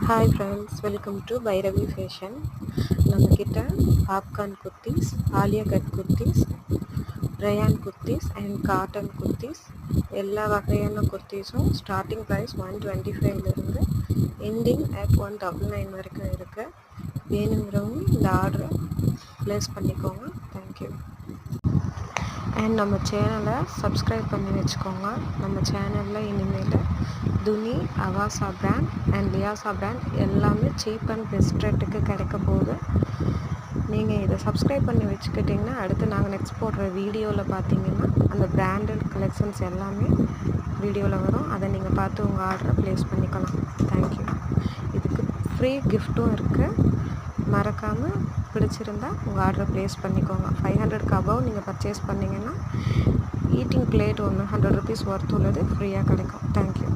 Hi friends, welcome to Bhairavi fashion. நம்மக்கிட்ட popcorn kurtis, Alia cut kurtis, rayon kurtis and cotton kurtis எல்லா வகையான குர்த்திஸும் ஸ்டார்டிங் ப்ரைஸ் 125லேருந்து எண்டிங் அட் 199 வரைக்கும் இருக்குது. வேணுங்கிறவங்க இந்த ஆர்டரை ப்ளேஸ் பண்ணிக்கோங்க. தேங்க்யூ. அண்ட் நம்ம சேனலை சப்ஸ்கிரைப் பண்ணி வச்சுக்கோங்க. நம்ம சேனலில் இனிமேல் துணி, அவாசா பிராண்ட் அண்ட் லியாசா பிராண்ட் எல்லாமே சீப் அண்ட் பெஸ்ட் ரேட்டுக்கு கிடைக்க போகுது. நீங்கள் இதை சப்ஸ்கிரைப் பண்ணி வச்சுக்கிட்டிங்கன்னா அடுத்து நாங்கள் நெக்ஸ்ட் போடுற வீடியோவில் பார்த்தீங்கன்னா அந்த பிராண்டட் கலெக்ஷன்ஸ் எல்லாமே வீடியோவில் வரும். அதை நீங்கள் பார்த்து உங்கள் ஆர்டரை ப்ளேஸ் பண்ணிக்கலாம். தேங்க்யூ. இதுக்கு ஃப்ரீ கிஃப்ட்டும் இருக்குது. மறக்காமல் பிடிச்சிருந்தா உங்கள் ஆர்டரை ப்ளேஸ் பண்ணிக்கோங்க. 500க்கு அபவ் நீங்கள் பர்ச்சேஸ் பண்ணிங்கன்னா ஈட்டிங் பிளேட் ஒன்று 100 ருபீஸ் ஒர்த் உள்ளது ஃப்ரீயாக கிடைக்கும். தேங்க்யூ.